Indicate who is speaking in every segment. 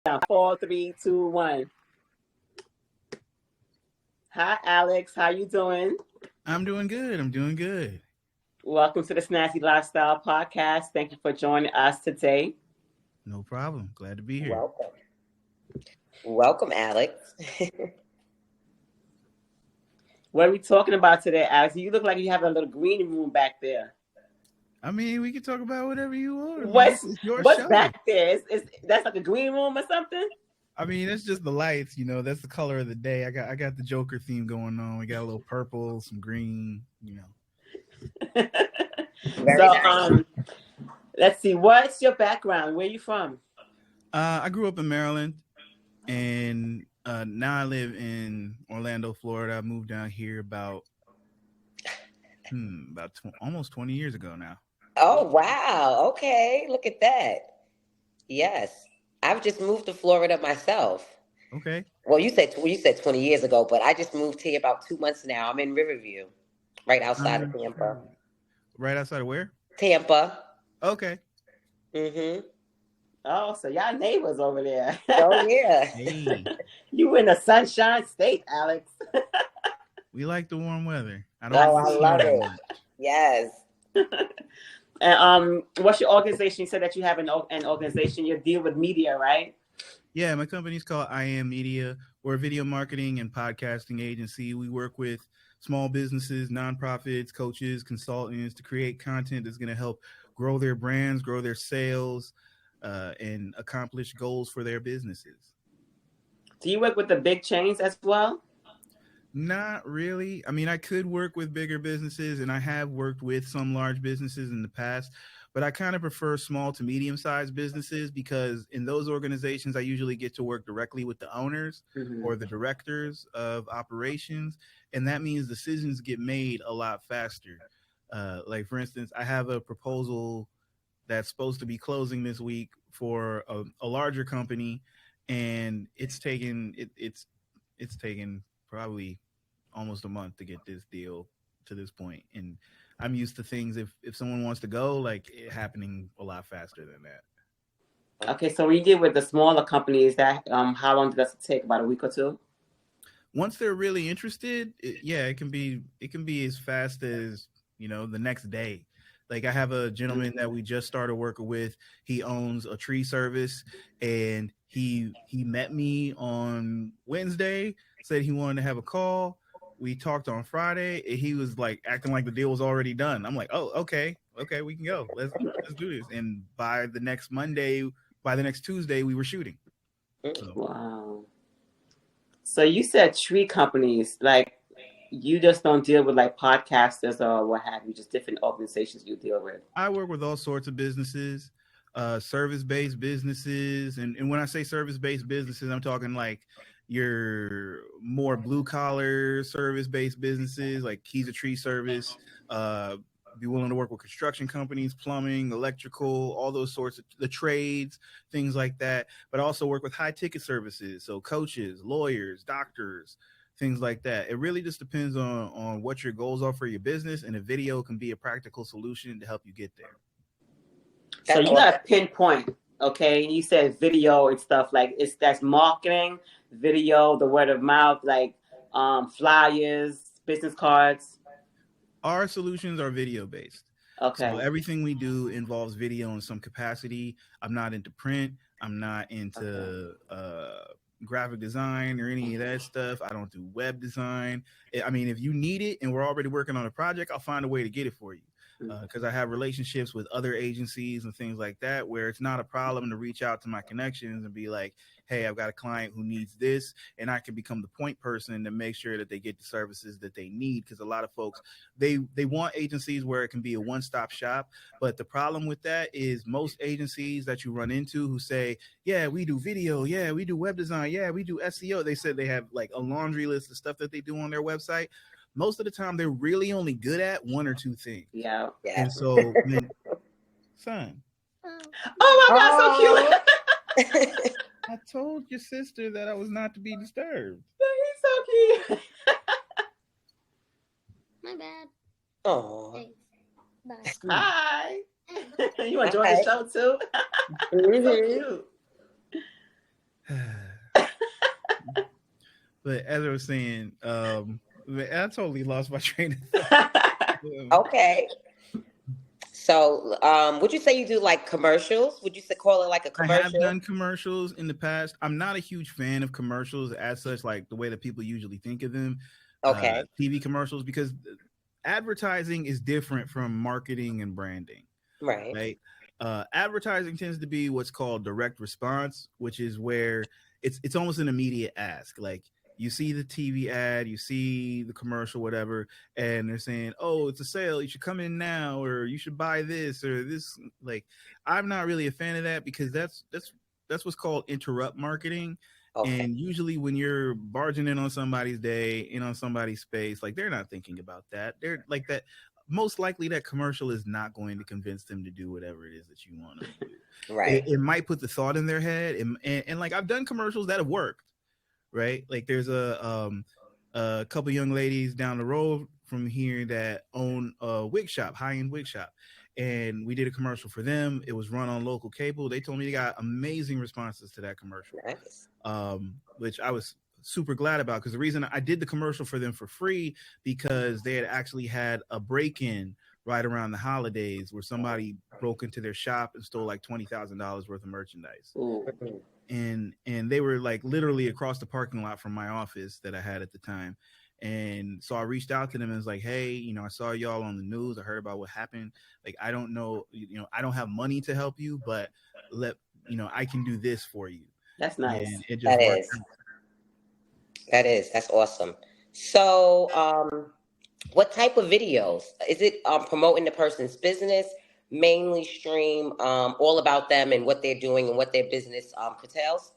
Speaker 1: Now, 4, 3, 2, 1. Hi, Alex. How you doing?
Speaker 2: I'm doing good.
Speaker 1: Welcome to the Snazzy Lifestyle Podcast. Thank you for joining us today.
Speaker 2: No problem. Glad to be here.
Speaker 3: Welcome, Alex.
Speaker 1: What are we talking about today, Alex? You look like you have a little green room back there.
Speaker 2: I mean, we can talk about whatever you want.
Speaker 1: What's
Speaker 2: show.
Speaker 1: Back there? That's like a green room or something?
Speaker 2: I mean, it's just the lights. That's the color of the day. I got the Joker theme going on. We got a little purple, some green.
Speaker 1: So, let's see. What's your background? Where are you from?
Speaker 2: I grew up in Maryland, and now I live in Orlando, Florida. I moved down here about almost 20 years ago now.
Speaker 3: Oh, wow. Okay. Look at that. Yes. I've just moved to Florida myself.
Speaker 2: Okay.
Speaker 3: Well, you said 20 years ago, but I just moved here about 2 months now. I'm in Riverview, right outside of Tampa.
Speaker 2: Right outside of where?
Speaker 3: Tampa.
Speaker 2: Okay.
Speaker 3: Mm-hmm.
Speaker 1: Oh, so y'all neighbors over there.
Speaker 3: Oh, yeah.
Speaker 2: Hey.
Speaker 1: You in the Sunshine State, Alex.
Speaker 2: We like the warm weather.
Speaker 3: I love it. Yes.
Speaker 1: And what's your organization? You said that you have an organization. You deal with media, right?
Speaker 2: Yeah, my company's called I Am Media. We're a video marketing and podcasting agency. We work with small businesses, nonprofits, coaches, consultants to create content that's going to help grow their brands, grow their sales, and accomplish goals for their businesses.
Speaker 1: Do you work with the big chains as well?
Speaker 2: Not really. I mean, I could work with bigger businesses, and I have worked with some large businesses in the past, but I kind of prefer small to medium-sized businesses because in those organizations, I usually get to work directly with the owners or the directors of operations, and that means decisions get made a lot faster. Like, for instance, I have a proposal that's supposed to be closing this week for a larger company, and it's taken probably almost a month to get this deal to this point. And I'm used to things if someone wants to go, like it happening a lot faster than that.
Speaker 1: Okay, so when you deal with the smaller companies, that how long does it take? About a week or two?
Speaker 2: Once they're really interested, it can be as fast as the next day. Like I have a gentleman that we just started working with. He owns a tree service, and he met me on Wednesday, said he wanted to have a call. We talked on Friday, and he was like acting like the deal was already done. I'm like, oh, okay, we can go. Let's do this. And by the next Tuesday, we were shooting. So.
Speaker 1: Wow. So you said tree companies, like you just don't deal with like podcasters or what have you, just different organizations you deal with?
Speaker 2: I work with all sorts of businesses, service-based businesses. And when I say service-based businesses, I'm talking like your more blue-collar service-based businesses like Keisha Tree Service, be willing to work with construction companies, plumbing, electrical, all those sorts of the trades, things like that. But I also work with high-ticket services, so coaches, lawyers, doctors, things like that. It really just depends on what your goals are for your business, and a video can be a practical solution to help you get there.
Speaker 1: So you got to pinpoint, okay? You said video and stuff, like that's marketing, video, the word of mouth, like flyers, business cards.
Speaker 2: Our solutions are video based.
Speaker 1: Okay.
Speaker 2: So everything we do involves video in some capacity. I'm not into print. I'm not into graphic design or any of that stuff. I don't do web design. I mean, if you need it and we're already working on a project, I'll find a way to get it for you. Because I have relationships with other agencies and things like that, where it's not a problem to reach out to my connections and be like, hey, I've got a client who needs this, and I can become the point person to make sure that they get the services that they need. Because a lot of folks, they want agencies where it can be a one-stop shop. But the problem with that is most agencies that you run into who say, yeah, we do video, yeah, we do web design, yeah, we do SEO. They said they have like a laundry list of stuff that they do on their website. Most of the time, they're really only good at one or two things.
Speaker 1: Yeah.
Speaker 2: And so, son.
Speaker 1: Oh my God, so cute.
Speaker 2: I told your sister that I was not to be disturbed.
Speaker 1: He's so cute.
Speaker 4: My bad.
Speaker 3: Oh.
Speaker 4: Bye.
Speaker 1: Hi. You enjoy the show too? So cute.
Speaker 2: But as I was saying, I totally lost my train of thought.
Speaker 3: Okay. So, would you say you do like commercials? Would you say call it like a
Speaker 2: I have
Speaker 3: commercial?
Speaker 2: done commercials in the past. I'm not a huge fan of commercials as such, like the way that people usually think of them,
Speaker 3: Okay.
Speaker 2: TV commercials, because advertising is different from marketing and branding,
Speaker 3: Right.
Speaker 2: right? Advertising tends to be what's called direct response, which is where it's almost an immediate ask. Like you see the TV ad, you see the commercial, whatever, and they're saying, "Oh, it's a sale. You should come in now, or you should buy this or this." Like, I'm not really a fan of that because that's what's called interrupt marketing.
Speaker 3: Okay.
Speaker 2: And usually, when you're barging in on somebody's day, in on somebody's space, like they're not thinking about that. They're like that most likely that commercial is not going to convince them to do whatever it is that you want them to do.
Speaker 3: Right.
Speaker 2: It might put the thought in their head, and like I've done commercials that have worked, right? Like there's a couple young ladies down the road from here that own a wig shop, high end wig shop, and we did a commercial for them. It was run on local cable. They told me they got amazing responses to that commercial,
Speaker 3: Nice.
Speaker 2: which I was super glad about because the reason I did the commercial for them for free because they had actually had a break-in right around the holidays where somebody broke into their shop and stole like $20,000 worth of merchandise.
Speaker 1: Ooh.
Speaker 2: And they were like literally across the parking lot from my office that I had at the time. And so I reached out to them and was like, "Hey, I saw y'all on the news. I heard about what happened. Like, I don't know, I don't have money to help you, but I can do this for you."
Speaker 1: That's nice.
Speaker 2: And it just
Speaker 3: That
Speaker 2: worked
Speaker 3: is.
Speaker 2: out.
Speaker 3: That's awesome. So, what type of videos is it? Promoting the person's business, mainly stream, all about them and what they're doing and what their business curtails.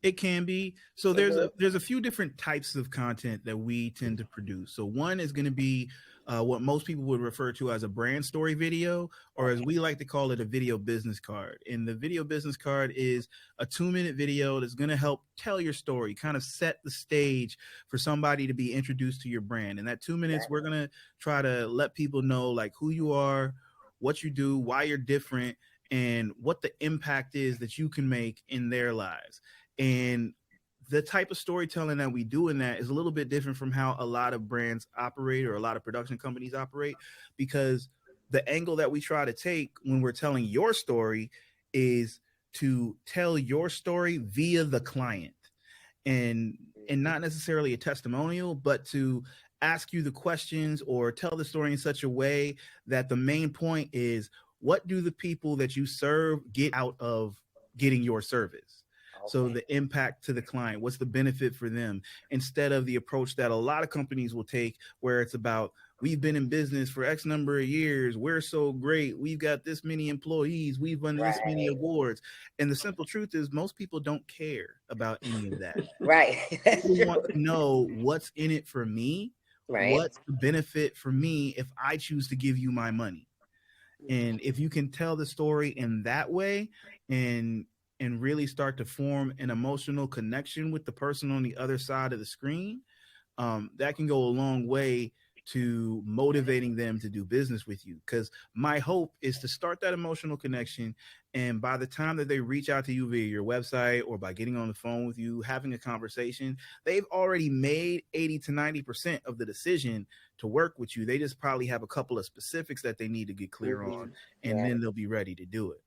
Speaker 2: It can be. So
Speaker 3: Mm-hmm.
Speaker 2: there's a few different types of content that we tend to produce. So one is going to be what most people would refer to as a brand story video, or as
Speaker 3: Okay.
Speaker 2: we like to call it, a video business card. And the video business card is a 2-minute video that's going to help tell your story, kind of set the stage for somebody to be introduced to your brand. In that 2 minutes, we're going to try to let people know like who you are, what you do, why you're different, and what the impact is that you can make in their lives. And the type of storytelling that we do in that is a little bit different from how a lot of brands operate or a lot of production companies operate, because the angle that we try to take when we're telling your story is to tell your story via the client, and not necessarily a testimonial, but to ask you the questions or tell the story in such a way that the main point is, what do the people that you serve get out of getting your service? So
Speaker 3: Okay.
Speaker 2: the impact to the client, what's the benefit for them, instead of the approach that a lot of companies will take where it's about, we've been in business for X number of years, we're so great, we've got this many employees, we've won this many
Speaker 3: Right.
Speaker 2: awards. And the simple truth is most people don't care about any of that.
Speaker 3: Right. That's
Speaker 2: People want
Speaker 3: true.
Speaker 2: to know what's in it for me,
Speaker 3: Right.
Speaker 2: what's the benefit for me if I choose to give you my money. And if you can tell the story in that way and really start to form an emotional connection with the person on the other side of the screen, that can go a long way to motivating them to do business with you. Because my hope is to start that emotional connection, and by the time that they reach out to you via your website or by getting on the phone with you, having a conversation, they've already made 80 to 90% of the decision to work with you. They just probably have a couple of specifics that they need to get clear on, and
Speaker 3: Right.
Speaker 2: then they'll be ready to do it.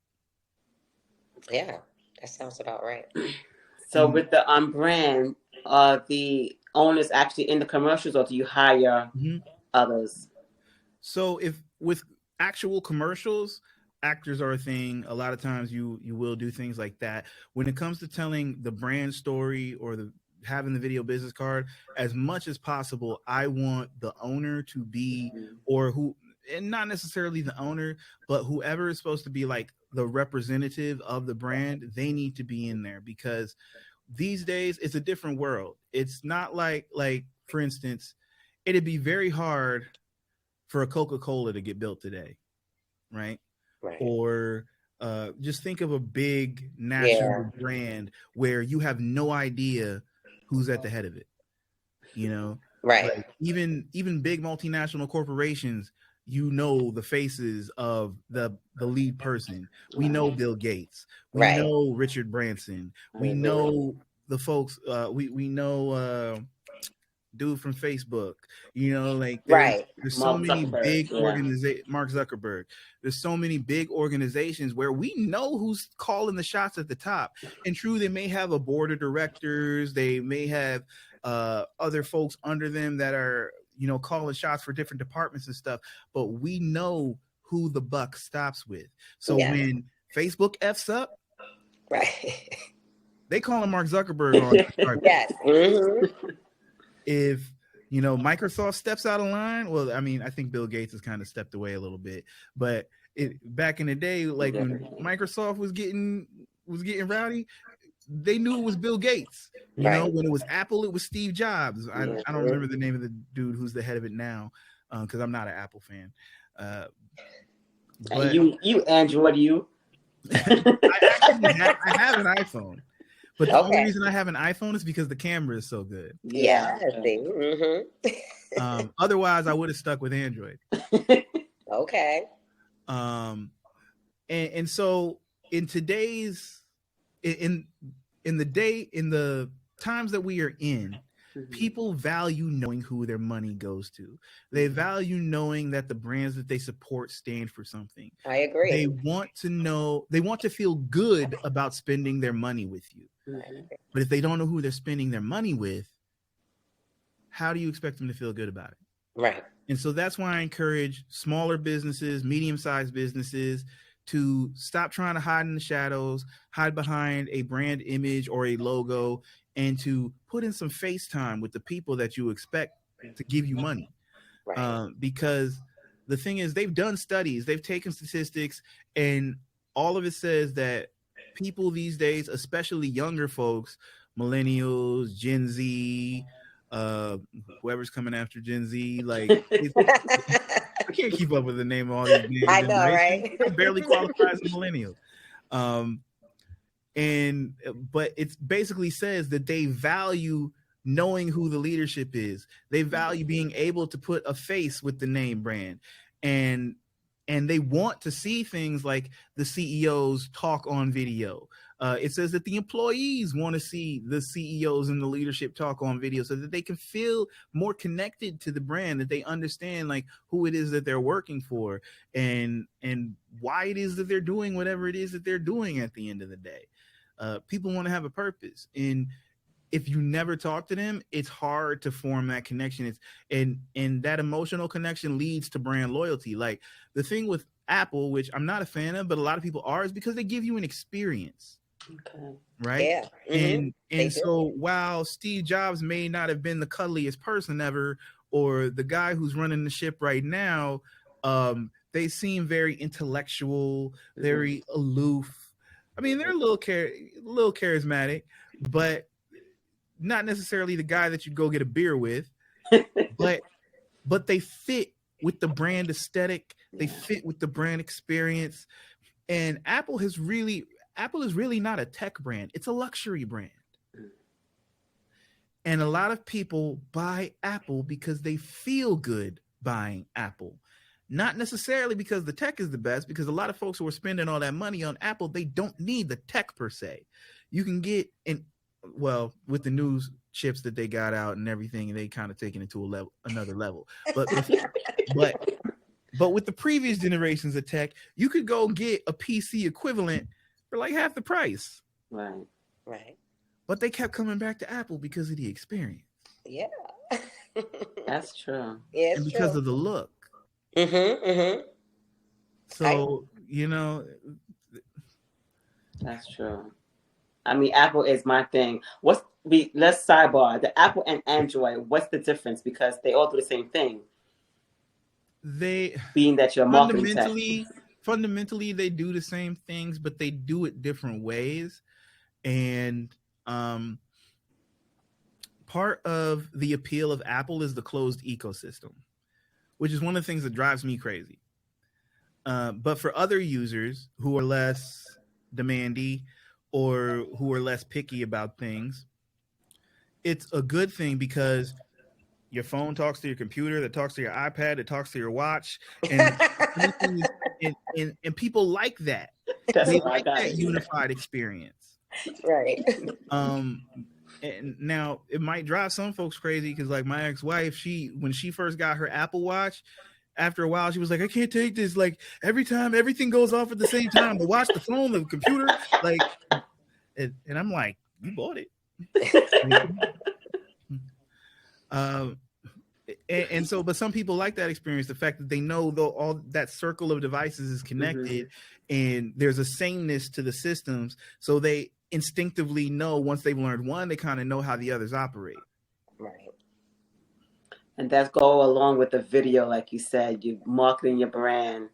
Speaker 3: Yeah, that sounds about right.
Speaker 1: So with the brand, are the owners actually in the commercials, or do you hire others?
Speaker 2: So if with actual commercials, actors are a thing. A lot of times you will do things like that. When it comes to telling the brand story or the having the video business card, as much as possible, I want the owner to be, or who, and not necessarily the owner, but whoever is supposed to be like the representative of the brand, they need to be in there, because these days it's a different world. It's not like for instance, it'd be very hard for a Coca-Cola to get built today, right?
Speaker 3: Right.
Speaker 2: Or just think of a big
Speaker 3: Yeah.
Speaker 2: national brand where you have no idea who's at the head of it.
Speaker 3: Right.
Speaker 2: Like even big multinational corporations, you know the faces of the lead person. We know Bill Gates. We
Speaker 3: Right.
Speaker 2: know Richard Branson. We know the folks. We know dude from Facebook. You know, like there's so many big organizations. Mark Zuckerberg. There's so many big organizations where we know who's calling the shots at the top. And true, they may have a board of directors. They may have other folks under them that are, you know, calling shots for different departments and stuff. But we know who the buck stops with. So when Facebook F's up,
Speaker 3: right,
Speaker 2: they call him Mark Zuckerberg on.
Speaker 3: Yes.
Speaker 2: If, you know, Microsoft steps out of line, well, I mean, I think Bill Gates has kind of stepped away a little bit, but back in the day, like when Microsoft was getting rowdy, they knew it was Bill Gates. You know, when it was Apple, it was Steve Jobs. I don't remember the name of the dude who's the head of it now, because I'm not an Apple fan.
Speaker 1: But you Android, you.
Speaker 2: I have an iPhone. But the only reason I have an iPhone is because the camera is so good.
Speaker 3: Yeah.
Speaker 2: Otherwise, I would have stuck with Android.
Speaker 3: Okay.
Speaker 2: And so in today's in the times that we are in, people value knowing who their money goes to. They value knowing that the brands that they support stand for something.
Speaker 3: I agree.
Speaker 2: They want to feel good about spending their money with you. But if they don't know who they're spending their money with, how do you expect them to feel good about it?
Speaker 3: Right.
Speaker 2: And so that's why I encourage smaller businesses, medium-sized businesses to stop trying to hide in the shadows, hide behind a brand image or a logo, and to put in some face time with the people that you expect to give you money. Right. Because the thing is, they've done studies, they've taken statistics, and all of it says that people these days, especially younger folks, millennials, Gen Z, whoever's coming after Gen Z, like I can't keep up with the name of all these names.
Speaker 3: I know, right?
Speaker 2: I barely qualify as a millennial. But it basically says that they value knowing who the leadership is. They value being able to put a face with the name brand, and they want to see things like the CEOs talk on video. It says that the employees want to see the CEOs and the leadership talk on video so that they can feel more connected to the brand, that they understand like who it is that they're working for and why it is that they're doing whatever it is that they're doing at the end of the day. People want to have a purpose, and if you never talk to them, it's hard to form that connection. And that emotional connection leads to brand loyalty. Like the thing with Apple, which I'm not a fan of, but a lot of people are, is because they give you an experience. Okay. Right. Yeah. Mm-hmm. And so while Steve Jobs may not have been the cuddliest person ever, or the guy who's running the ship right now, they seem very intellectual, very aloof. I mean, they're a little charismatic, but not necessarily the guy that you go get a beer with, but they fit with the brand aesthetic. They fit with the brand experience. And Apple is really not a tech brand. It's a luxury brand. And a lot of people buy Apple because they feel good buying Apple. Not necessarily because the tech is the best, because a lot of folks who are spending all that money on Apple, they don't need the tech per se. You can get with the new chips that they got out and everything, they kind of taking it to another level. But with the previous generations of tech, you could go get a PC equivalent for like half the price.
Speaker 1: Right.
Speaker 2: But they kept coming back to Apple because of the experience.
Speaker 3: Yeah.
Speaker 1: That's true.
Speaker 3: Yeah,
Speaker 2: and because of the look. So,
Speaker 1: that's true. I mean, Apple is my thing. Let's sidebar the Apple and Android. What's the difference? Because they all do the same thing. Being that you're marketing
Speaker 2: fundamentally, they do the same things, but they do it different ways. And part of the appeal of Apple is the closed ecosystem, which is one of the things that drives me crazy. But for other users who are less demandy or who are less picky about things, it's a good thing because your phone talks to your computer, that talks to your iPad, that talks to your watch, and and people like that. They like that unified experience.
Speaker 3: Right.
Speaker 2: And now it might drive some folks crazy because, like, my ex-wife, when she first got her Apple Watch, after a while she was like, I can't take this. Like, every time everything goes off at the same time, the watch, the phone, the computer, like, and I'm like, you bought it. And so, but some people like that experience, the fact that they know though all that circle of devices is connected, and there's a sameness to the systems, so they instinctively know once they've learned one, they kind of know how the others operate.
Speaker 3: Right.
Speaker 1: And that's go along with the video, like you said, you marketing your brand.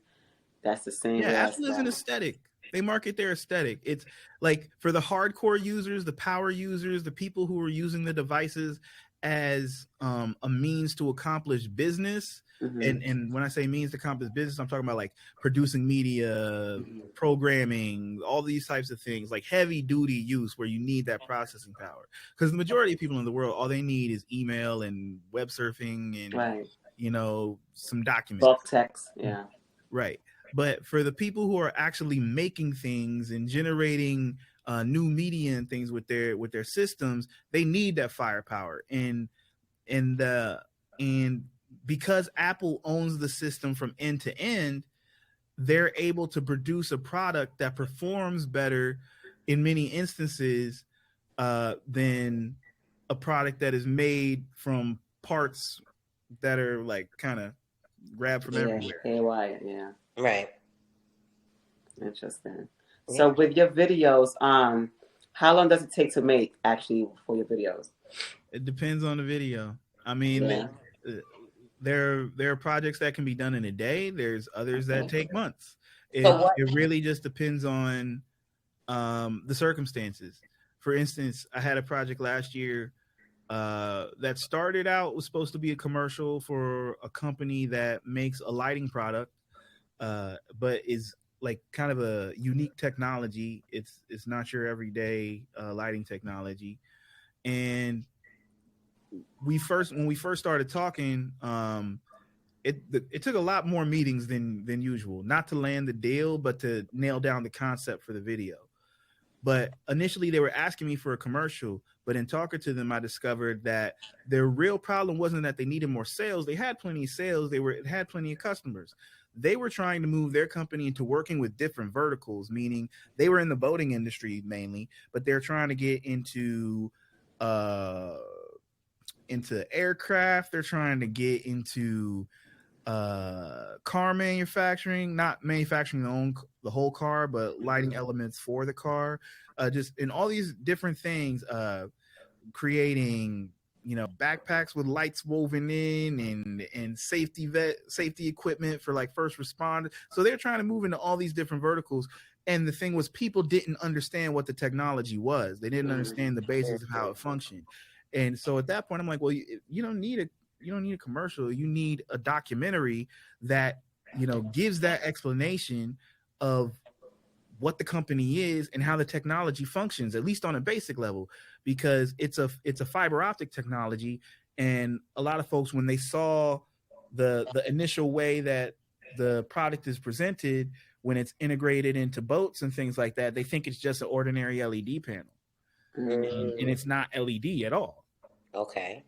Speaker 1: That's the same.
Speaker 2: Yeah, Apple is an aesthetic. They market their aesthetic. It's like for the hardcore users, the power users, the people who are using the devices as a means to accomplish business. And when I say means to accomplish business, I'm talking about like producing media, programming, all these types of things, like heavy duty use where you need that processing power. Because the majority of people in the world, all they need is email and web surfing and you know, some documents.
Speaker 1: Bulk text, yeah.
Speaker 2: Right. But for the people who are actually making things and generating new media and things with their systems, they need that firepower. And because Apple owns the system from end to end, they're able to produce a product that performs better in many instances than a product that is made from parts that are like kind of grabbed from everywhere.
Speaker 1: Yeah.
Speaker 3: Right.
Speaker 1: Interesting. Yeah. So with your videos, how long does it take to make actually for your videos?
Speaker 2: It depends on the video. I mean, there are projects that can be done in a day. There's others that take months. It really just depends on the circumstances. For instance, I had a project last year that started out was supposed to be a commercial for a company that makes a lighting product, but is like kind of a unique technology. It's not your everyday lighting technology. And when we first started talking, it took a lot more meetings than usual, not to land the deal, but to nail down the concept for the video. But initially they were asking me for a commercial, but in talking to them, I discovered that their real problem wasn't that they needed more sales. They had plenty of sales. They had plenty of customers. They were trying to move their company into working with different verticals, meaning they were in the boating industry mainly, but they're trying to get into aircraft. They're trying to get into car manufacturing, not manufacturing the whole car, but lighting elements for the car, just in all these different things, creating, you know, backpacks with lights woven in and safety equipment for like first responders. So they're trying to move into all these different verticals. And the thing was, people didn't understand what the technology was. They didn't understand the basics of how it functioned. And so at that point, I'm like, well, you don't need a commercial. You need a documentary that, you know, gives that explanation of what the company is and how the technology functions, at least on a basic level, because it's a fiber optic technology. And a lot of folks, when they saw the initial way that the product is presented, when it's integrated into boats and things like that, they think it's just an ordinary LED panel. And it's not LED at all.
Speaker 3: Okay.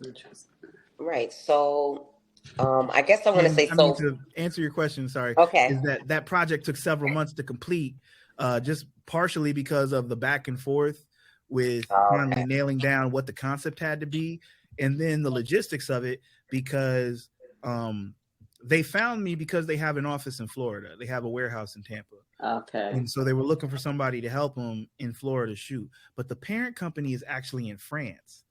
Speaker 3: Interesting. Right. So I guess I want to say,
Speaker 2: to answer your question, sorry.
Speaker 3: Okay.
Speaker 2: Is that project took several months to complete, just partially because of the back and forth with finally nailing down what the concept had to be, and then the logistics of it, because they found me because they have an office in Florida. They have a warehouse in Tampa.
Speaker 1: Okay.
Speaker 2: And so they were looking for somebody to help them in Florida shoot. But the parent company is actually in France.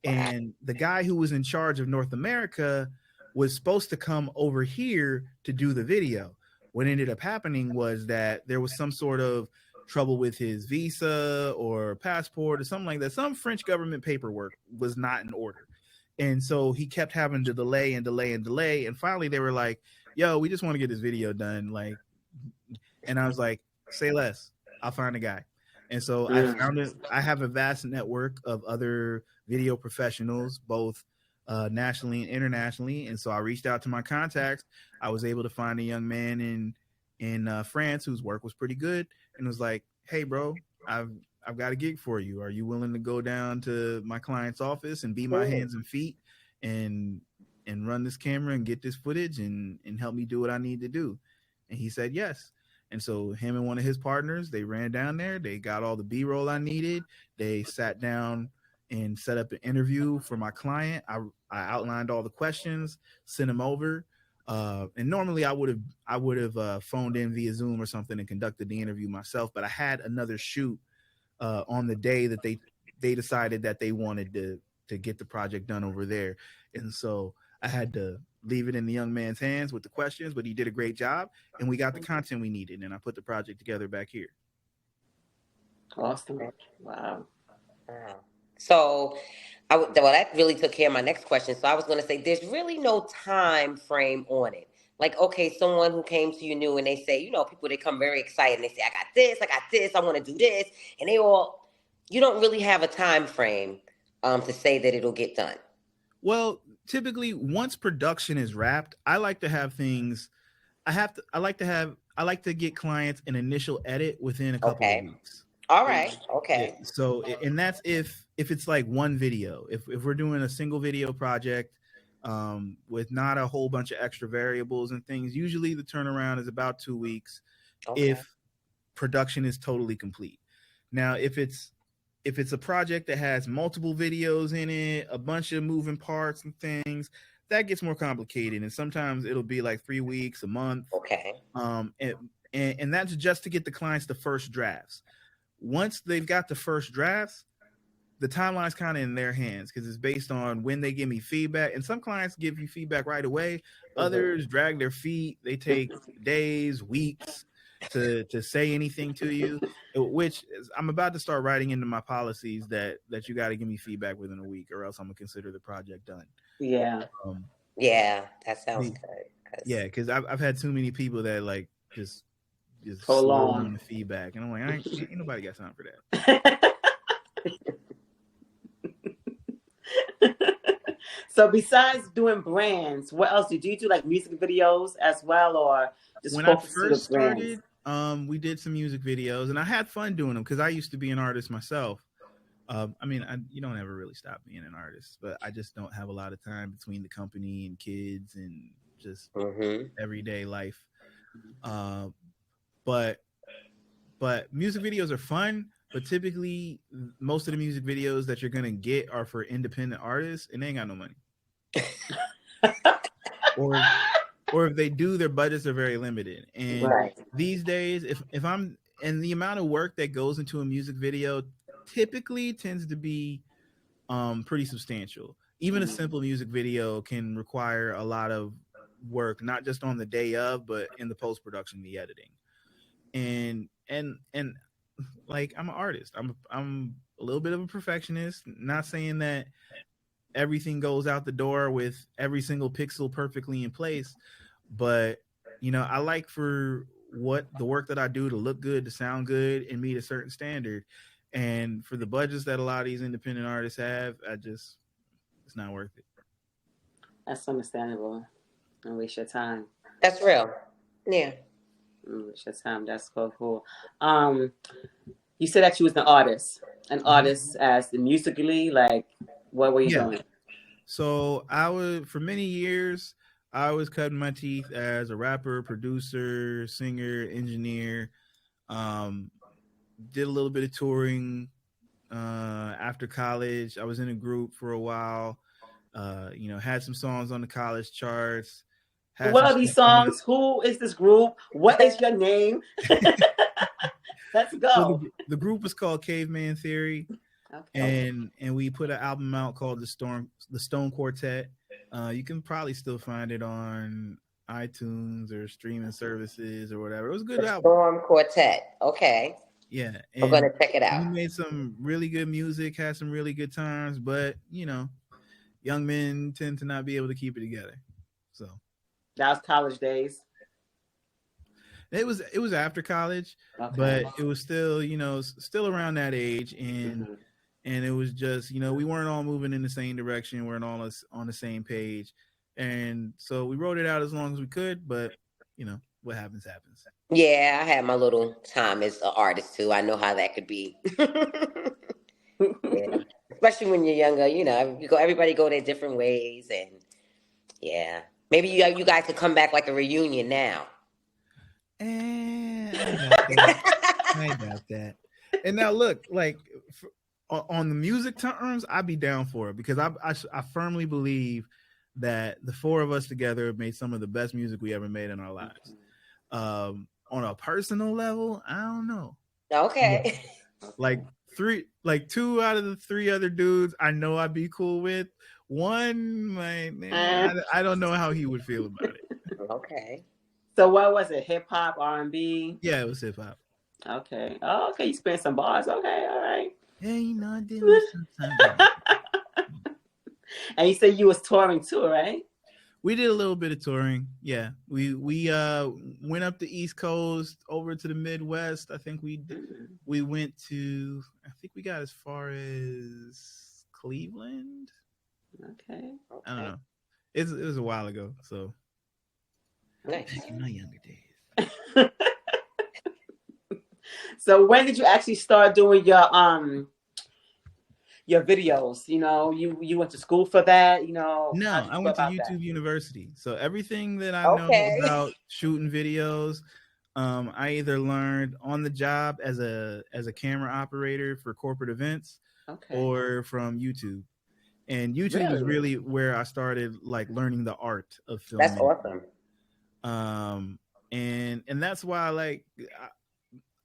Speaker 2: And the guy who was in charge of North America was supposed to come over here to do the video. What ended up happening was that there was some sort of trouble with his visa or passport or something like that. Some French government paperwork was not in order. And so he kept having to delay. And finally they were like, yo, we just want to get this video done. Like, and I was like, say less, I'll find a guy. And so I found it. I have a vast network of other video professionals, both nationally and internationally. And so I reached out to my contacts. I was able to find a young man in France whose work was pretty good, and was like, "Hey, bro, I've got a gig for you. Are you willing to go down to my client's office and be my hands and feet and run this camera and get this footage and help me do what I need to do?" And he said yes. And so him and one of his partners, they ran down there. They got all the B-roll I needed. They sat down and set up an interview for my client. I outlined all the questions, sent them over. And normally I would have phoned in via Zoom or something and conducted the interview myself. But I had another shoot on the day that they decided that they wanted to get the project done over there. And so I had to leave it in the young man's hands with the questions, but he did a great job, and we got the content we needed, and I put the project together back here.
Speaker 1: Awesome. Wow.
Speaker 3: So well, that really took care of my next question. So I was going to say, there's really no time frame on it. Like, okay, someone who came to you new and they say, people, they come very excited and they say, I got this, I want to do this. And you don't really have a time frame to say that it'll get done.
Speaker 2: Well, typically once production is wrapped, I like to have things. I like to get clients an initial edit within a couple of weeks.
Speaker 3: All right. Okay.
Speaker 2: Yeah, so, and that's if it's like one video. If we're doing a single video project with not a whole bunch of extra variables and things, usually the turnaround is about 2 weeks if production is totally complete. Now, if it's a project that has multiple videos in it, a bunch of moving parts and things, that gets more complicated. And sometimes it'll be like 3 weeks, a month.
Speaker 3: Okay.
Speaker 2: And that's just to get the clients the first drafts. Once they've got the first drafts, the timeline's kind of in their hands because it's based on when they give me feedback. And some clients give you feedback right away. Others drag their feet. They take days, weeks to say anything to you, which I'm about to start writing into my policies that you got to give me feedback within a week or else I'm gonna consider the project done.
Speaker 1: Yeah.
Speaker 3: Yeah, that sounds good.
Speaker 2: Yeah, because I've had too many people that like just
Speaker 1: slow
Speaker 2: on the feedback, and I'm like, ain't nobody got time for that.
Speaker 1: So besides doing brands, what else did you do? Like music videos as well, or just
Speaker 2: when I first started? We did some music videos, and I had fun doing them because I used to be an artist myself. I mean, you don't ever really stop being an artist, but I just don't have a lot of time between the company and kids and just everyday life. But music videos are fun. But typically, most of the music videos that you're gonna get are for independent artists, and they ain't got no money. or if they do, their budgets are very limited. And these days, if I'm and the amount of work that goes into a music video typically tends to be pretty substantial. Even a simple music video can require a lot of work, not just on the day of, but in the post-production, the editing. And like, I'm an artist. I'm a little bit of a perfectionist. Not saying that everything goes out the door with every single pixel perfectly in place, but I like for the work that I do to look good, to sound good, and meet a certain standard. And for the budgets that a lot of these independent artists have, it's not worth it.
Speaker 1: That's understandable. Don't waste your time.
Speaker 3: That's real. Yeah.
Speaker 1: Waste your time. That's cool. You said that you was an artist as the musically, like, what were you doing?
Speaker 2: So for many years, I was cutting my teeth as a rapper, producer, singer, engineer. Did a little bit of touring after college. I was in a group for a while. Had some songs on the college charts.
Speaker 1: What are these songs? Who is this group? What is your name? Let's go.
Speaker 2: So the group was called Caveman Theory, and we put an album out called the Stone Quartet. You can probably still find it on iTunes or streaming services or whatever. It was a good album.
Speaker 3: Storm Quartet. Okay.
Speaker 2: Yeah,
Speaker 3: I'm gonna check it out.
Speaker 2: We made some really good music, had some really good times, but young men tend to not be able to keep it together. So
Speaker 1: that was college days.
Speaker 2: It was after college,
Speaker 1: Okay.
Speaker 2: but it was still, still around that age, and
Speaker 1: Mhm.
Speaker 2: and it was just, we weren't all moving in the same direction, weren't all on the same page, and so we wrote it out as long as we could. But what happens happens.
Speaker 3: Yeah, I had my little time as an artist too. I know how that could be. Yeah, especially when you're younger. Everybody go their different ways, and yeah, maybe you guys could come back like a reunion now.
Speaker 2: And I doubt that. I doubt that. And now look, like on the music terms, I'd be down for it, because I firmly believe that the four of us together have made some of the best music we ever made in our lives. On a personal level, I don't know.
Speaker 3: Okay.
Speaker 2: Like two out of the three other dudes, I know I'd be cool with. One, I don't know how he would feel about it.
Speaker 3: Okay.
Speaker 1: So what was it? Hip hop, R&B?
Speaker 2: Yeah, it was hip hop.
Speaker 1: Okay. Oh, okay. You spent some bars. Okay. All right.
Speaker 2: Yeah, I did sometimes.
Speaker 1: And you said you was touring too, right?
Speaker 2: We did a little bit of touring. Yeah, we went up the East Coast, over to the Midwest. I think we went to. I think we got as far as Cleveland.
Speaker 1: Okay.
Speaker 2: I don't know. It was a while ago. So
Speaker 3: Nice.
Speaker 2: Back in my younger days.
Speaker 1: So when did you actually start doing your videos? You went to school for that.
Speaker 2: No, I went to YouTube University. So everything that I know about shooting videos, I either learned on the job as a camera operator for corporate events, or from YouTube. And YouTube is really where I started like learning the art of filming.
Speaker 3: That's awesome.
Speaker 2: And that's why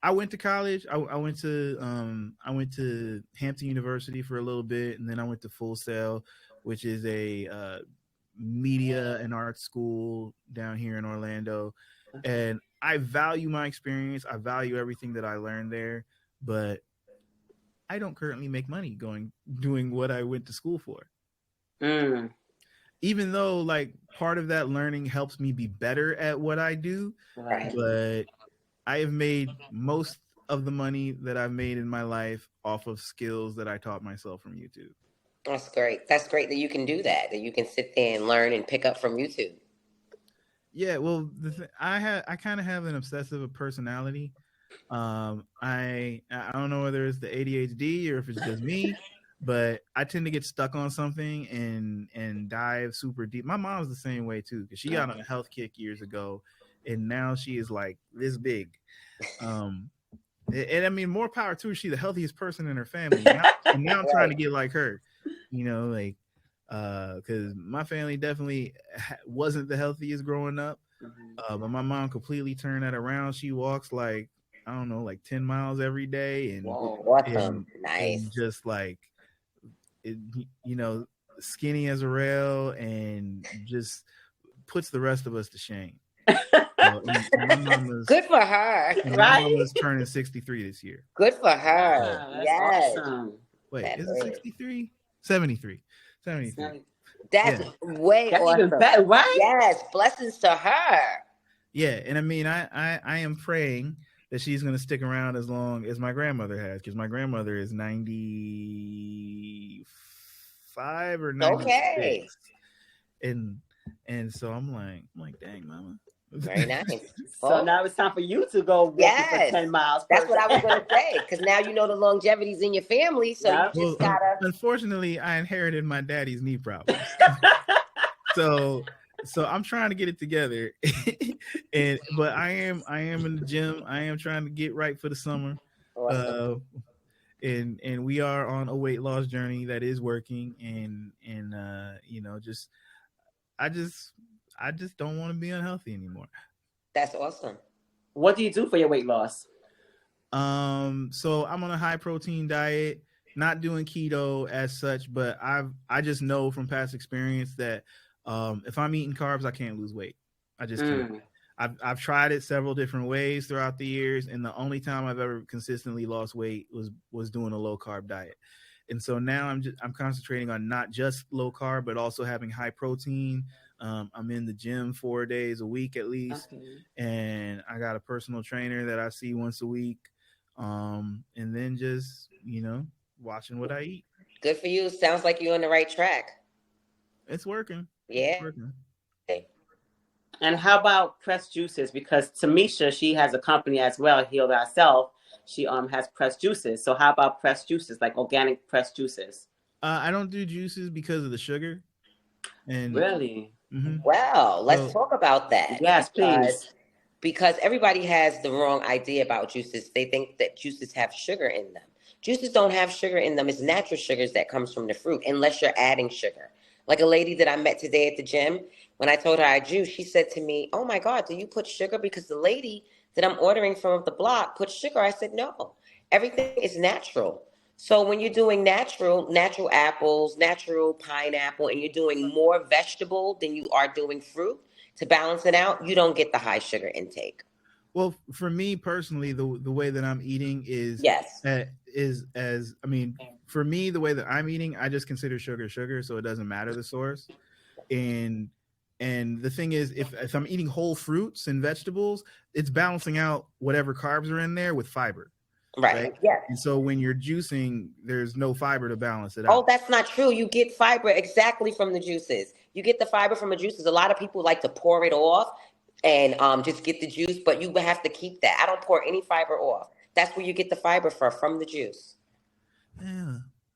Speaker 2: I went to college. I went to Hampton University for a little bit, and then I went to Full Sail, which is a media and art school down here in Orlando. And I value my experience. I value everything that I learned there, but I don't currently make money doing what I went to school for. Even though like part of that learning helps me be better at what I do, but I have made most of the money that I've made in my life off of skills that I taught myself from YouTube.
Speaker 3: That's great. That's great that you can do that you can sit there and learn and pick up from YouTube.
Speaker 2: Yeah, well, I kind of have an obsessive personality. I don't know whether it's the ADHD or if it's just me, but I tend to get stuck on something and dive super deep. My mom's the same way too, because she got on a health kick years ago, and now she is like this big. And I mean, more power to her. She's the healthiest person in her family. And now I'm trying to get like her, because my family definitely wasn't the healthiest growing up. But my mom completely turned that around. She walks like, I don't know, like 10 miles every day, and
Speaker 3: awesome. Nice.
Speaker 2: and just like skinny as a rail, and just puts the rest of us to shame. My mama's,
Speaker 3: good for her,
Speaker 2: right? My mama's turning 63 this year.
Speaker 3: Good for her. Yes.
Speaker 1: Awesome.
Speaker 2: Wait, is it 63? 73.
Speaker 3: That's way
Speaker 1: That's
Speaker 3: awesome.
Speaker 1: even better, right?
Speaker 3: Yes, blessings to her.
Speaker 2: Yeah, and I mean, I am praying that she's going to stick around as long as my grandmother has, because my grandmother is 95 or 96.
Speaker 3: Okay.
Speaker 2: And so I'm like, dang, mama.
Speaker 3: Very nice.
Speaker 1: So now it's time for you to go walking for 10 miles.
Speaker 3: That's what I was going to say, because now you know the longevity's in your family, so you just gotta.
Speaker 2: Unfortunately, I inherited my daddy's knee problems. So I'm trying to get it together, but I am in the gym. I am trying to get right for the summer. Awesome. And we are on a weight loss journey that is working, and I just don't want to be unhealthy anymore.
Speaker 3: That's awesome.
Speaker 1: What do you do for your weight loss?
Speaker 2: So I'm on a high protein diet, not doing keto as such, but I just know from past experience that if I'm eating carbs, I can't lose weight. I just can't. I've tried it several different ways throughout the years, and the only time I've ever consistently lost weight was doing a low carb diet. And so now I'm concentrating on not just low carb, but also having high protein, I'm in the gym 4 days a week at least, and I got a personal trainer that I see once a week. And then just watching what I eat.
Speaker 3: Good for you. Sounds like you're on the right track.
Speaker 2: It's working.
Speaker 3: Yeah.
Speaker 2: It's working.
Speaker 1: And how about pressed juices? Because Tamesha, she has a company as well, Heal Thyself. She has pressed juices. So how about pressed juices, like organic pressed juices?
Speaker 2: I don't do juices because of the sugar. And
Speaker 1: really?
Speaker 3: Well, let's talk about that.
Speaker 1: Yes, please.
Speaker 3: Because everybody has the wrong idea about juices. They think that juices have sugar in them. Juices don't have sugar in them. It's natural sugars that comes from the fruit, unless you're adding sugar. Like a lady that I met today at the gym, when I told her I juice, she said to me, "Oh my God, do you put sugar?" Because the lady that I'm ordering from the block put sugar. I said, "No, everything is natural." So when you're doing natural apples, natural pineapple, and you're doing more vegetable than you are doing fruit to balance it out, you don't get the high sugar intake.
Speaker 2: Well, for me personally, the way that I'm eating is for me, the way that I'm eating, I just consider sugar, so it doesn't matter the source. And the thing is, if I'm eating whole fruits and vegetables, it's balancing out whatever carbs are in there with fiber.
Speaker 3: Right. Yeah.
Speaker 2: And so when you're juicing, there's no fiber to balance it out.
Speaker 3: Oh, that's not true. You get fiber exactly from the juices. You get the fiber from the juices. A lot of people like to pour it off and just get the juice, but you have to keep that. I don't pour any fiber off. That's where you get the fiber from the juice.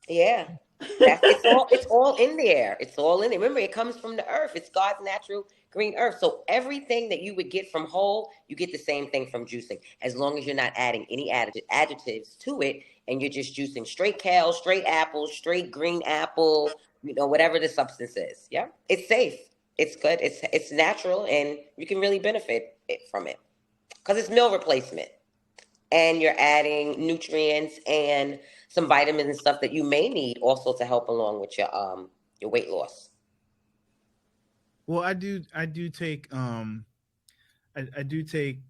Speaker 3: Yeah. It's all in there. It's all in it. Remember, it comes from the earth. It's God's natural green earth. So everything that you would get from whole, you get the same thing from juicing, as long as you're not adding any additives to it, and you're just juicing straight kale, straight apple, straight green apple, whatever the substance is. Yeah, it's safe. It's good. It's natural, and you can really benefit from it because it's meal replacement, and you're adding nutrients and some vitamins and stuff that you may need also to help along with your weight loss.
Speaker 2: Well, I do take I do take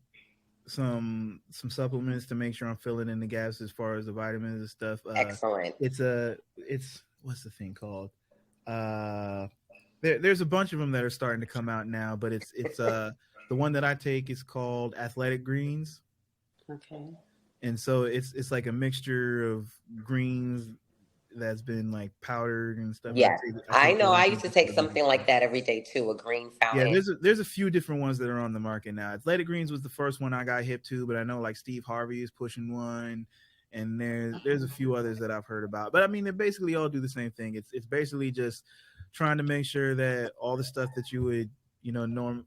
Speaker 2: some supplements to make sure I'm filling in the gaps as far as the vitamins and stuff.
Speaker 3: Excellent.
Speaker 2: It's what's the thing called? There's a bunch of them that are starting to come out now, but it's the one that I take is called Athletic Greens.
Speaker 1: Okay.
Speaker 2: And so it's like a mixture of greens that's been like powdered and stuff.
Speaker 3: Yeah, I know. I used to take something like that every day too, a green fountain.
Speaker 2: Yeah, there's a few different ones that are on the market now. Athletic Greens was the first one I got hip to, but I know like Steve Harvey is pushing one, and there's a few others that I've heard about. But I mean, they basically all do the same thing. It's basically just trying to make sure that all the stuff that you would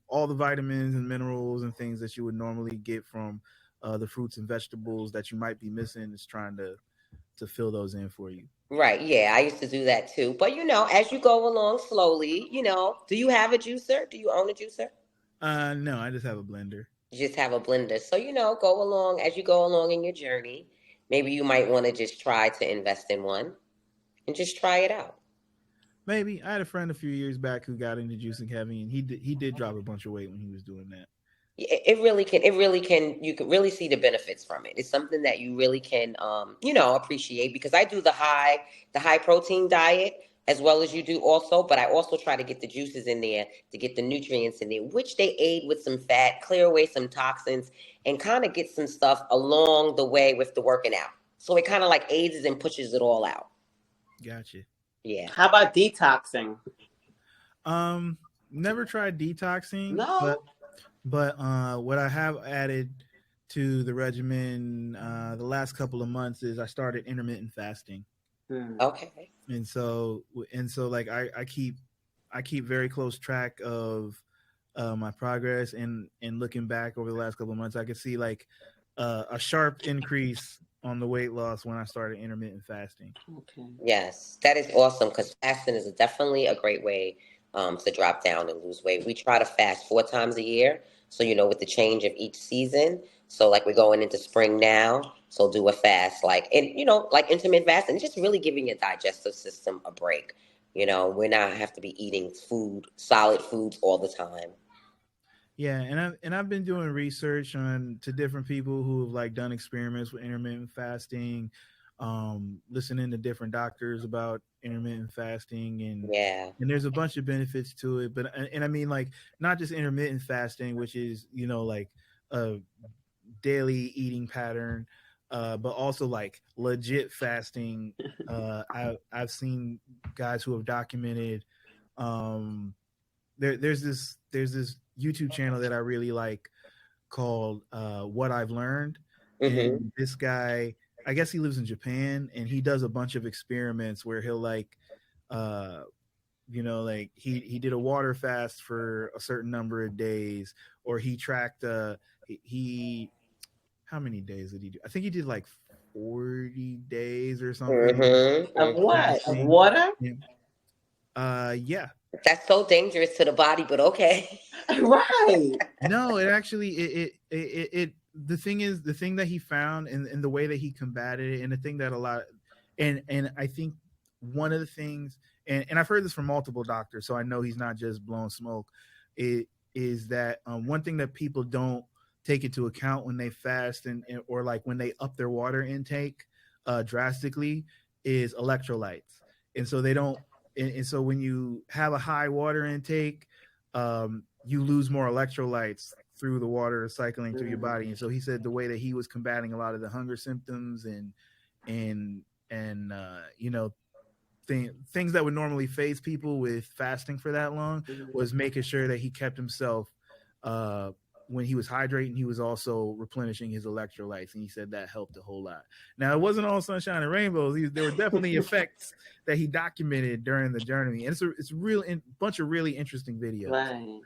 Speaker 2: all the vitamins and minerals and things that you would normally get from the fruits and vegetables that you might be missing is trying to fill those in for you.
Speaker 3: Right. Yeah, I used to do that too. But as you go along slowly, do you have a juicer? Do you own a juicer?
Speaker 2: No, I just have a blender.
Speaker 3: You just have a blender. So, go along as you go along in your journey. Maybe you might want to just try to invest in one and just try it out.
Speaker 2: Maybe. I had a friend a few years back who got into juicing heavy, and he did drop a bunch of weight when he was doing that.
Speaker 3: It really can. You can really see the benefits from it. It's something that you really can, appreciate, because I do the high protein diet as well as you do also, but I also try to get the juices in there to get the nutrients in there, which they aid with some fat, clear away some toxins, and kind of get some stuff along the way with the working out. So it kind of like aids and pushes it all out.
Speaker 2: Gotcha.
Speaker 3: Yeah.
Speaker 1: How about detoxing?
Speaker 2: Never tried detoxing.
Speaker 1: No.
Speaker 2: But what I have added to the regimen the last couple of months is I started intermittent fasting.
Speaker 3: Okay.
Speaker 2: And so like I keep very close track of my progress, and looking back over the last couple of months, I could see like a sharp increase on the weight loss when I started intermittent fasting.
Speaker 3: Okay. Yes, that is awesome, because fasting is definitely a great way to drop down and lose weight. We try to fast 4 times a year. So, with the change of each season. So like we're going into spring now. So do a fast, like intermittent fasting, just really giving your digestive system a break. We're not have to be eating solid foods all the time.
Speaker 2: Yeah. And I've been doing research to different people who have like done experiments with intermittent fasting. listening to different doctors about intermittent fasting,
Speaker 3: Yeah.
Speaker 2: and there's a bunch of benefits to it. But and I mean, like, not just intermittent fasting, which is, you know, like a daily eating pattern, but also like legit fasting. I've seen guys who have documented. Um, there's this YouTube channel that I really like called What I've Learned,
Speaker 3: Mm-hmm.
Speaker 2: and this guy, I guess he lives in Japan, and he does a bunch of experiments where he'll like, uh, you know, like he did a water fast for a certain number of days, or he tracked he how many days did he do? I think he did like 40 days or something
Speaker 3: Mm-hmm.
Speaker 1: Of
Speaker 3: Mm-hmm.
Speaker 1: what? Of
Speaker 2: fasting.
Speaker 1: water?
Speaker 2: Yeah. Yeah.
Speaker 3: That's so dangerous to the body, but okay.
Speaker 1: Right.
Speaker 2: No, it actually it the thing is, the thing that he found, and the way that he combated it, and the thing that a lot, and I think one of the things, and I've heard this from multiple doctors, so I know he's not just blowing smoke. It is that one thing that people don't take into account when they fast, and or like when they up their water intake drastically, is electrolytes, and so they don't, and so when you have a high water intake, you lose more electrolytes through the water cycling through your body. And so he said the way that he was combating a lot of the hunger symptoms and you know, things that would normally phase people with fasting for that long, was making sure that he kept himself, uh when he was hydrating, he was also replenishing his electrolytes, and he said that helped a whole lot. Now, it wasn't all sunshine and rainbows. There were definitely effects that he documented during the journey, and it's a real bunch of really interesting videos.
Speaker 1: Right.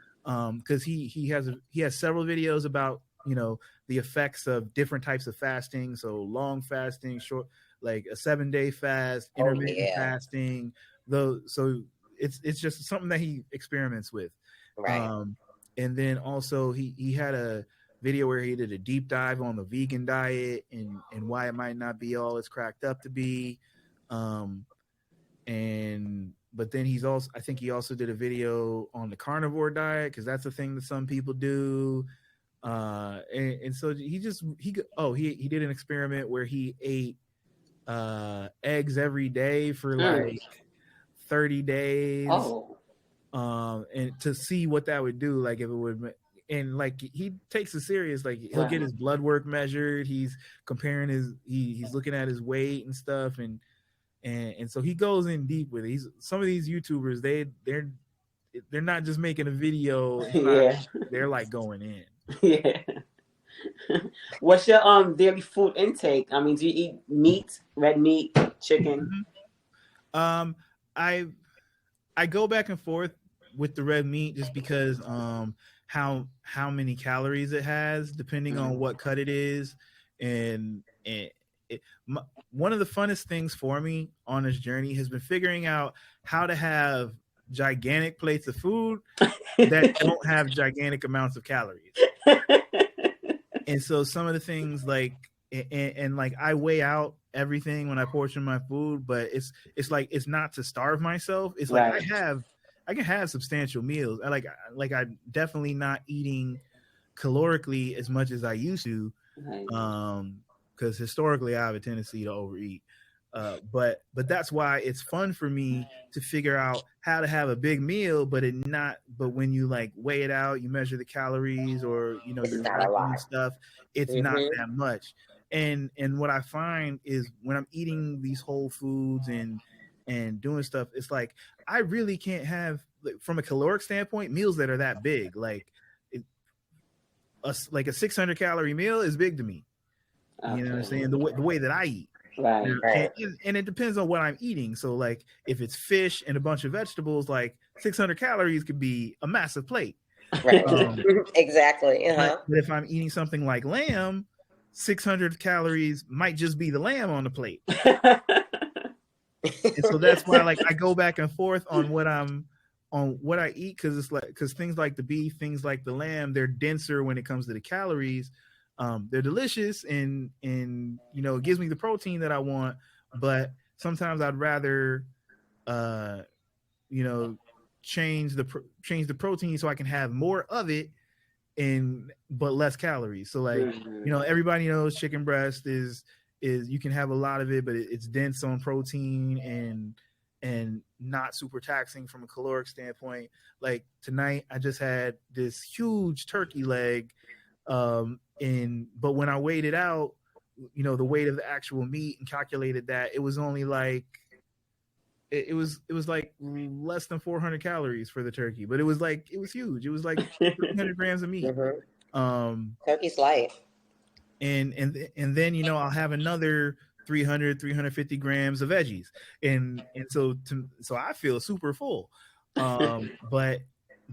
Speaker 2: Because he has several videos about, you know, the effects of different types of fasting, so long fasting, short, like a 7-day fast,
Speaker 3: Oh
Speaker 2: intermittent
Speaker 3: yeah.
Speaker 2: fasting, though. So it's just something that he experiments with.
Speaker 3: Right.
Speaker 2: um and then also he had a video where he did a deep dive on the vegan diet, and why it might not be all it's cracked up to be. um and but then he's also, I think he also did a video on the carnivore diet, because that's a thing that some people do. And so he did an experiment where he ate eggs every day for
Speaker 1: Mm.
Speaker 2: like 30 days,
Speaker 1: Oh.
Speaker 2: and to see what that would do, like if it would. And like he takes it serious, like he'll get
Speaker 1: Right.
Speaker 2: his blood work measured, he's comparing he's looking at his weight and stuff, and so he goes in deep with it. Some of these YouTubers, they're not just making a video and
Speaker 1: Yeah.
Speaker 2: they're like going in.
Speaker 1: Yeah. What's your daily food intake? I mean, do you eat meat, red meat, chicken?
Speaker 2: Um, I I go back and forth with the red meat, just because how many calories it has depending on what cut it is, and one of the funnest things for me on this journey has been figuring out how to have gigantic plates of food that don't have gigantic amounts of calories. And so some of the things, like, and like, I weigh out everything when I portion my food, but it's like, it's not to starve myself. It's like,
Speaker 1: Right.
Speaker 2: I can have substantial meals. Like I'm definitely not eating calorically as much as I used to,
Speaker 1: Right.
Speaker 2: because historically I have a tendency to overeat. But that's why it's fun for me to figure out how to have a big meal, but when you like weigh it out, you measure the calories, or you know,
Speaker 3: It's
Speaker 2: you're
Speaker 3: not a
Speaker 2: tracking
Speaker 3: lot.
Speaker 2: and stuff, it's not
Speaker 3: Mm-hmm.
Speaker 2: that much. And what I find is, when I'm eating these whole foods and doing stuff, it's like, I really can't have, like, from a caloric standpoint, meals that are that big. Like like a 600 calorie meal is big to me. You know what I'm
Speaker 1: Okay.
Speaker 2: saying? The way that I eat. Now,
Speaker 1: Right.
Speaker 3: Right.
Speaker 2: and it depends on what I'm eating. So like, if it's fish and a bunch of vegetables, like 600 calories could be a massive plate.
Speaker 3: Right.
Speaker 2: Um,
Speaker 3: Exactly. Uh-huh.
Speaker 2: but if I'm eating something like lamb, 600 calories might just be the lamb on the plate. And so that's why, like, I go back and forth on what I eat, because it's like, because things like the beef, things like the lamb, they're denser when it comes to the calories. They're delicious, and you know, it gives me the protein that I want. But sometimes I'd rather, uh, you know, change the protein so I can have more of it, but less calories. So like, you know, everybody knows chicken breast is you can have a lot of it, but it's dense on protein and not super taxing from a caloric standpoint. Like tonight, I just had this huge turkey leg, but when I weighed it out, the weight of the actual meat and calculated that, it was only like it was like less than 400 calories for the turkey, but it was huge. It was like 300 grams of meat.
Speaker 3: Mm-hmm. Turkey's light.
Speaker 2: And then I'll have another 350 grams of veggies, and so I feel super full, but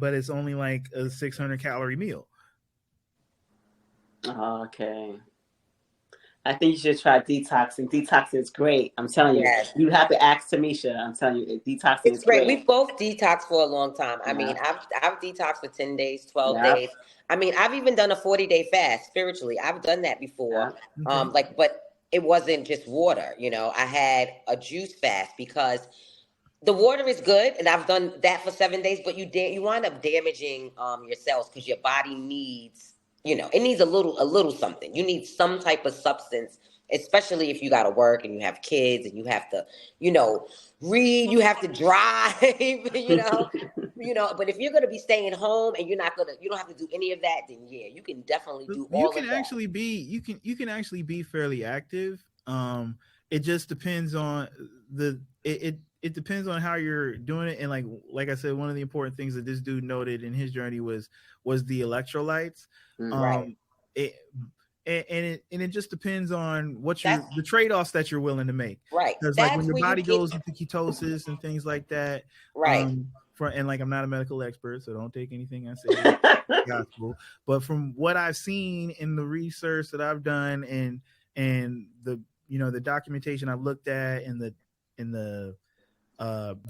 Speaker 2: it's only like a 600 calorie meal.
Speaker 1: Okay. I think you should try detoxing. Detoxing is great. I'm telling you. Yes. You have to ask Tamesha. I'm telling you, detoxing is great.
Speaker 3: We've both detoxed for a long time. I mean, I've detoxed for 10 days, 12 days. I mean, I've even done a 40-day fast spiritually. I've done that before. Okay. But it wasn't just water. I had a juice fast because the water is good, and I've done that for 7 days. But you wind up damaging your cells because your body needs. It needs a little something. You need some type of substance, especially if you got to work and you have kids and you have to, read, you have to drive, but if you're going to be staying home and you don't have to do any of that, then yeah, you can definitely do all of that.
Speaker 2: You can actually be fairly active. It just depends on it depends on how you're doing it. And like I said, one of the important things that this dude noted in his journey was the electrolytes.
Speaker 3: Right.
Speaker 2: It just depends on the trade-offs that you're willing to make.
Speaker 3: Right.
Speaker 2: Because when your body goes into ketosis and things like that.
Speaker 3: Right.
Speaker 2: I'm not a medical expert, so don't take anything I say gospel. But from what I've seen in the research that I've done and the the documentation I've looked at and the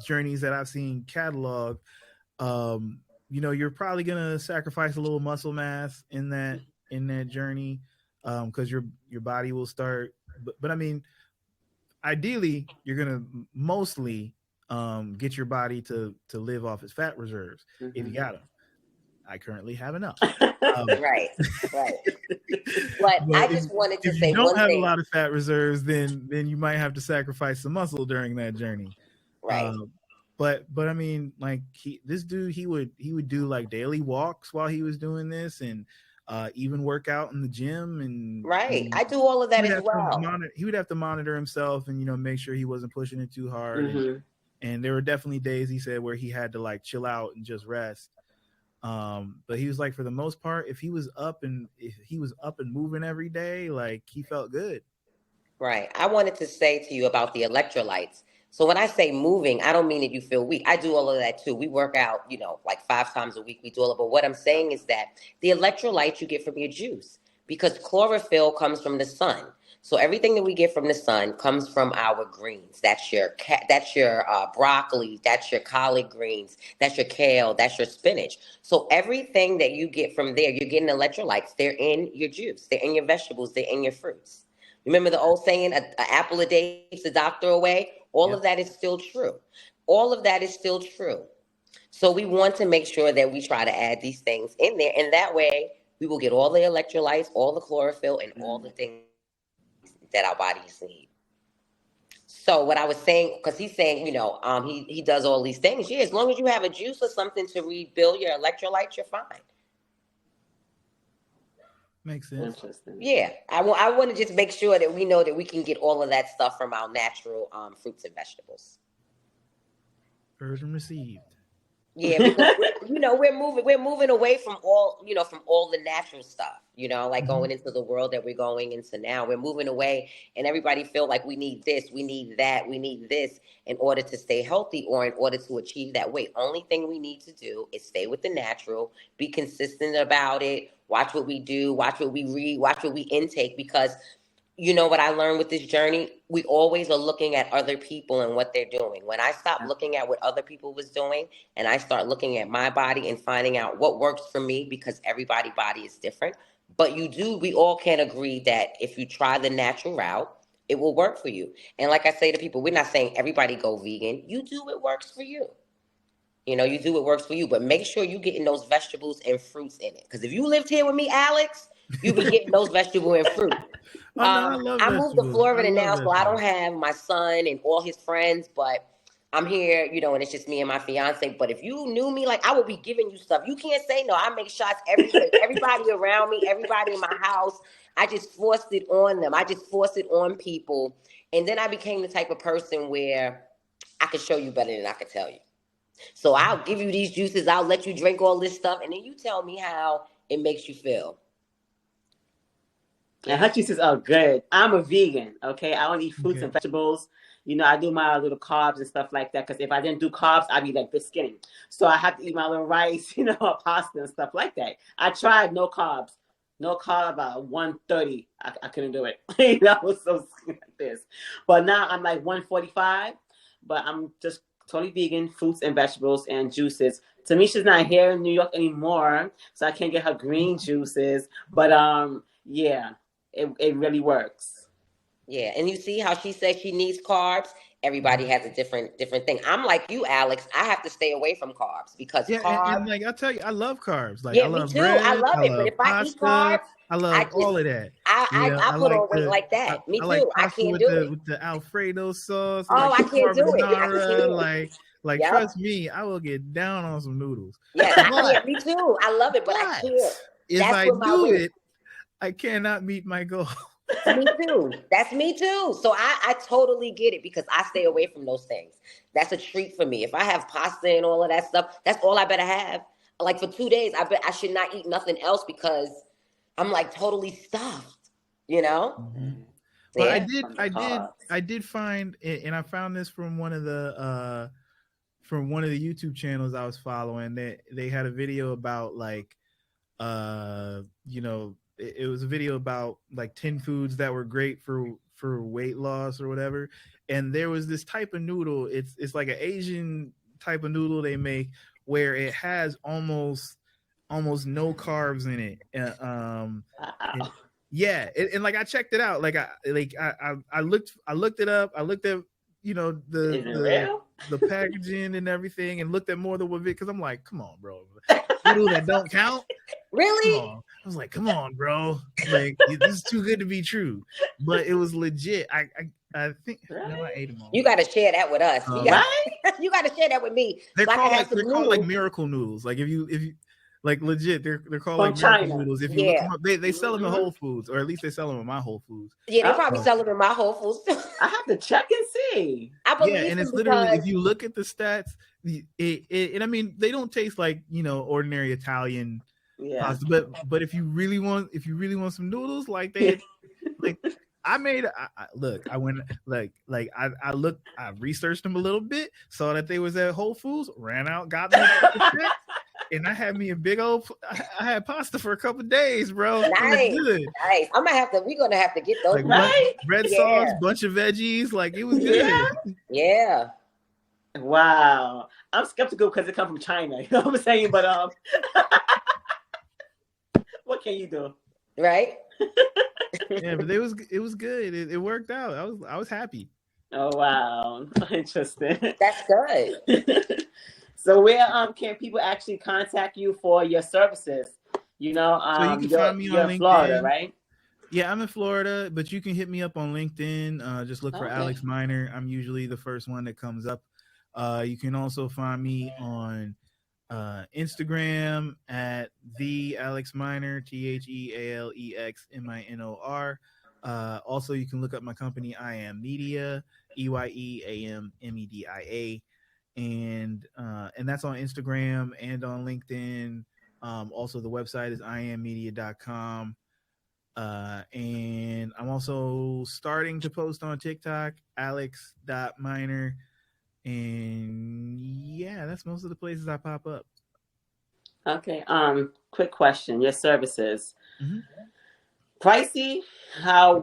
Speaker 2: journeys that I've seen cataloged, you're probably gonna sacrifice a little muscle mass in that journey, because your body will start. But I mean, ideally, you're gonna mostly get your body to live off its fat reserves if you got them. I currently have enough.
Speaker 3: Right. But I just wanted to say,
Speaker 2: if you don't have a lot of fat reserves, then you might have to sacrifice some muscle during that journey.
Speaker 3: Right.
Speaker 2: But I mean, like this dude, he would do like daily walks while he was doing this, and even work out in the gym. And
Speaker 3: right, I do all of that as well.
Speaker 2: He would have to monitor himself and make sure he wasn't pushing it too hard. And there were definitely days, he said, where he had to like chill out and just rest. But he was like, for the most part, if he was up and moving every day, like he felt good.
Speaker 3: Right. I wanted to say to you about the electrolytes. So when I say moving, I don't mean that you feel weak. I do all of that too. We work out, like 5 times a week. We do all of it. But what I'm saying is that the electrolytes you get from your juice, because chlorophyll comes from the sun. So everything that we get from the sun comes from our greens. That's your broccoli. That's your collard greens. That's your kale. That's your spinach. So everything that you get from there, you're getting electrolytes. They're in your juice. They're in your vegetables. They're in your fruits. Remember the old saying, an apple a day keeps the doctor away? All of that is still true. All of that is still true. So we want to make sure that we try to add these things in there. And that way we will get all the electrolytes, all the chlorophyll, and all the things that our bodies need. So what I was saying, because he's saying, he does all these things. Yeah, as long as you have a juice or something to rebuild your electrolytes, you're fine.
Speaker 2: Makes sense.
Speaker 1: Interesting.
Speaker 3: Yeah, I want to just make sure that we know that we can get all of that stuff from our natural fruits and vegetables.
Speaker 2: Heard and received.
Speaker 3: Yeah, because we're moving away from all the natural stuff. Going into the world that we're going into now. We're moving away, and everybody feel like we need this, we need that, we need this in order to stay healthy or in order to achieve that weight. Only thing we need to do is stay with the natural, be consistent about it, watch what we do, watch what we read, watch what we intake, because what I learned with this journey, we always are looking at other people and what they're doing. When I stopped looking at what other people was doing and I start looking at my body and finding out what works for me, because everybody's body is different. But we all can agree that if you try the natural route, it will work for you. And like I say to people, we're not saying everybody go vegan. You do what works for you. You do what works for you, but make sure you're getting those vegetables and fruits in it. Because if you lived here with me, Alex, You be getting those vegetable and fruit.
Speaker 2: Oh, no, I love
Speaker 3: I moved to
Speaker 2: vegetables.
Speaker 3: Florida now, so
Speaker 2: vegetables.
Speaker 3: I don't have my son and all his friends, but I'm here, you know, and it's just me and my fiance. But if you knew me, like, I would be giving you stuff. You can't say no. I make shots everywhere. Everybody around me, everybody in my house, I just forced it on them. I just forced it on people. And then I became the type of person where I could show you better than I could tell you. So I'll give you these juices. I'll let you drink all this stuff. And then you tell me how it makes you feel.
Speaker 1: And her juices are good. I'm a vegan, okay? I only eat fruits and vegetables. You know, I do my little carbs and stuff like that, because if I didn't do carbs, I'd be like this skinny. So I have to eat my little rice, you know, pasta and stuff like that. I tried no carbs. No carb about 130. I couldn't do it. You know, I was so skinny like this. But now I'm like 145. But I'm just totally vegan, fruits and vegetables and juices. Tamesha's not here in New York anymore, so I can't get her green juices. But yeah, it really works.
Speaker 3: Yeah, and you see how she says she needs carbs. Everybody has a different thing. I'm like you, Alex. I have to stay away from carbs because carbs.
Speaker 2: And like I tell you, I love carbs. Like
Speaker 3: Yeah,
Speaker 2: I
Speaker 3: me
Speaker 2: love
Speaker 3: too.
Speaker 2: bread.
Speaker 3: I love it. But
Speaker 2: love
Speaker 3: if I eat
Speaker 2: pasta.
Speaker 3: carbs,
Speaker 2: I love all of that.
Speaker 3: I put
Speaker 2: like
Speaker 3: on weight like that. Me
Speaker 2: I
Speaker 3: too.
Speaker 2: like
Speaker 3: I
Speaker 2: pasta
Speaker 3: can't
Speaker 2: with
Speaker 3: do
Speaker 2: the
Speaker 3: it.
Speaker 2: with the Alfredo sauce.
Speaker 3: Oh,
Speaker 2: like
Speaker 3: I can't do it. I
Speaker 2: carbonara.
Speaker 3: can't.
Speaker 2: Like
Speaker 3: Yep.
Speaker 2: trust me, I will get down on some noodles.
Speaker 3: Yes, I can't. Me too. I love it, but I can't.
Speaker 2: If I do it, I cannot meet my goal.
Speaker 3: Me too. That's me too. So I totally get it because I stay away from those things. That's a treat for me. If I have pasta and all of that stuff, that's all I better have. Like for 2 days, I bet I should not eat nothing else because I'm like totally stuffed, you know?
Speaker 2: Mm-hmm. But yeah. I did find, and I found this from one of the YouTube channels I was following, that they had a video about like, you know, it was a video about like 10 foods that were great for weight loss or whatever. And there was this type of noodle. It's like an Asian type of noodle they make where it has almost no carbs in it. And like I checked it out. Like I looked it up. I looked at, you know, the packaging and everything, and looked at more than one video, because I'm like, come on, bro. Noodle that don't count.
Speaker 3: Really?
Speaker 2: I was like, come on, bro. Like, this is too good to be true. But it was legit. I think I ate them all.
Speaker 3: You got to share that with us. You got to share that with me.
Speaker 2: They're called like miracle noodles. Like if you like legit, they're called like miracle noodles. If you look them up, they sell them in Whole Foods, or at least they sell them in my Whole Foods.
Speaker 3: Yeah, they probably sell them in my Whole Foods too.
Speaker 1: I have to check and see.
Speaker 3: I believe
Speaker 2: and it's literally, if you look at the stats, and I mean, they don't taste like, you know, ordinary Italian pasta, but if you really want some noodles, like they like I researched them a little bit, saw that they was at Whole Foods, ran out, got them, and I had me a big old. I had pasta for a couple of days, bro.
Speaker 3: Nice, nice. We're gonna have to get those.
Speaker 2: Like red sauce, bunch of veggies, like it was good.
Speaker 3: Yeah.
Speaker 1: Wow, I'm skeptical because it comes from China. You know what I'm saying? But what can you do?
Speaker 3: Right.
Speaker 2: Yeah, but it was good. It worked out. I was happy.
Speaker 1: Oh wow, interesting.
Speaker 3: That's good.
Speaker 1: So where can people actually contact you for your services? You know,
Speaker 2: so you can find me on LinkedIn.
Speaker 1: Florida, right?
Speaker 2: Yeah, I'm in Florida, but you can hit me up on LinkedIn. Just look for Alex Miner. I'm usually the first one that comes up. You can also find me on Instagram at the Alex Miner, TheAlexMinor. Also, you can look up my company, I Am Media, EYEAMMEDIA, and that's on Instagram and on LinkedIn. Also, the website is iammedia.com. And I'm also starting to post on TikTok, alex.miner. And yeah, that's most of the places I pop up.
Speaker 1: Okay. Quick question. Your services.
Speaker 2: Mm-hmm.
Speaker 1: Pricey?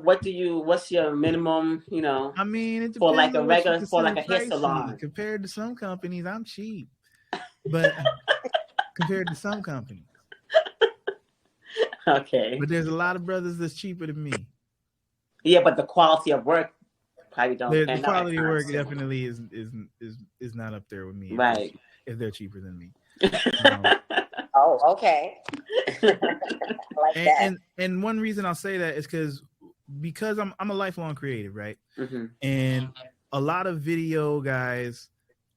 Speaker 1: What's your minimum, you know?
Speaker 2: I mean, it depends
Speaker 1: for like a
Speaker 2: on
Speaker 1: regular, for like a hair salon.
Speaker 2: Compared to some companies, I'm cheap. But compared to some companies.
Speaker 1: Okay.
Speaker 2: But there's a lot of brothers that's cheaper than me.
Speaker 1: Yeah, but the quality of work probably don't.
Speaker 2: The quality of work definitely is not up there with me.
Speaker 1: Right.
Speaker 2: If they're cheaper than me.
Speaker 3: Oh, okay. I like that.
Speaker 2: And one reason I'll say that is because I'm a lifelong creative, right?
Speaker 1: Mm-hmm.
Speaker 2: And a lot of video guys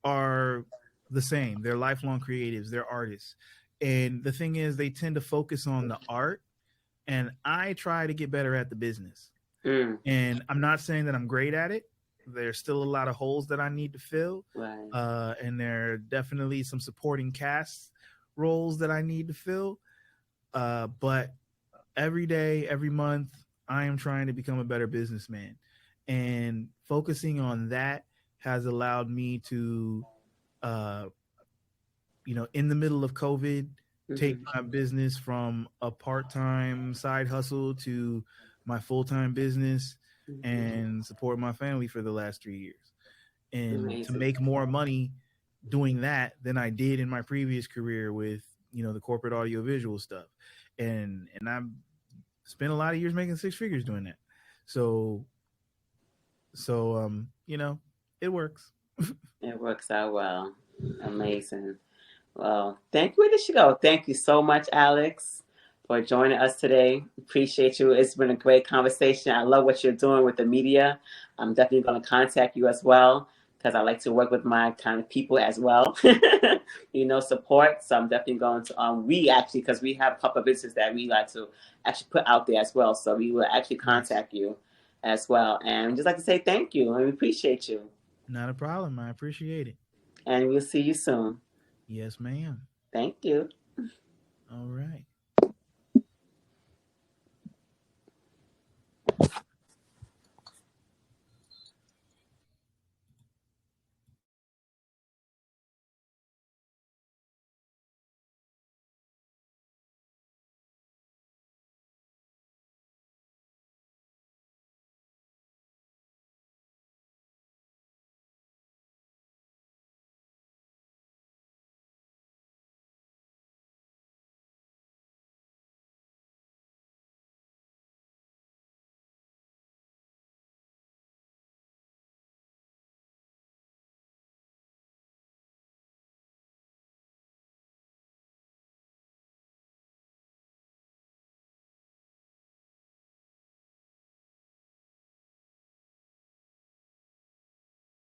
Speaker 2: are the same. They're lifelong creatives. They're artists. And the thing is, they tend to focus on the art, and I try to get better at the business.
Speaker 1: Mm.
Speaker 2: And I'm not saying that I'm great at it. There's still a lot of holes that I need to fill.
Speaker 1: Right.
Speaker 2: And there are definitely some supporting cast roles that I need to fill. But every day, every month, I am trying to become a better businessman. And focusing on that has allowed me to, in the middle of COVID, take my business from a part-time side hustle to my full-time business and support my family for the last 3 years. And to make more money doing that than I did in my previous career with, the corporate audio-visual stuff. And I spent a lot of years making 6 figures doing that. So it works.
Speaker 1: It works out well. Amazing. Well, thank you. Where did she go? Thank you so much, Alex, for joining us today. Appreciate you. It's been a great conversation. I love what you're doing with the media. I'm definitely going to contact you as well because I like to work with my kind of people as well, support. So I'm definitely going to, because we have a couple of businesses that we like to actually put out there as well. So we will actually contact you as well. And just like to say thank you and we appreciate you.
Speaker 2: Not a problem. I appreciate it.
Speaker 1: And we'll see you soon.
Speaker 2: Yes, ma'am.
Speaker 1: Thank you.
Speaker 2: All right.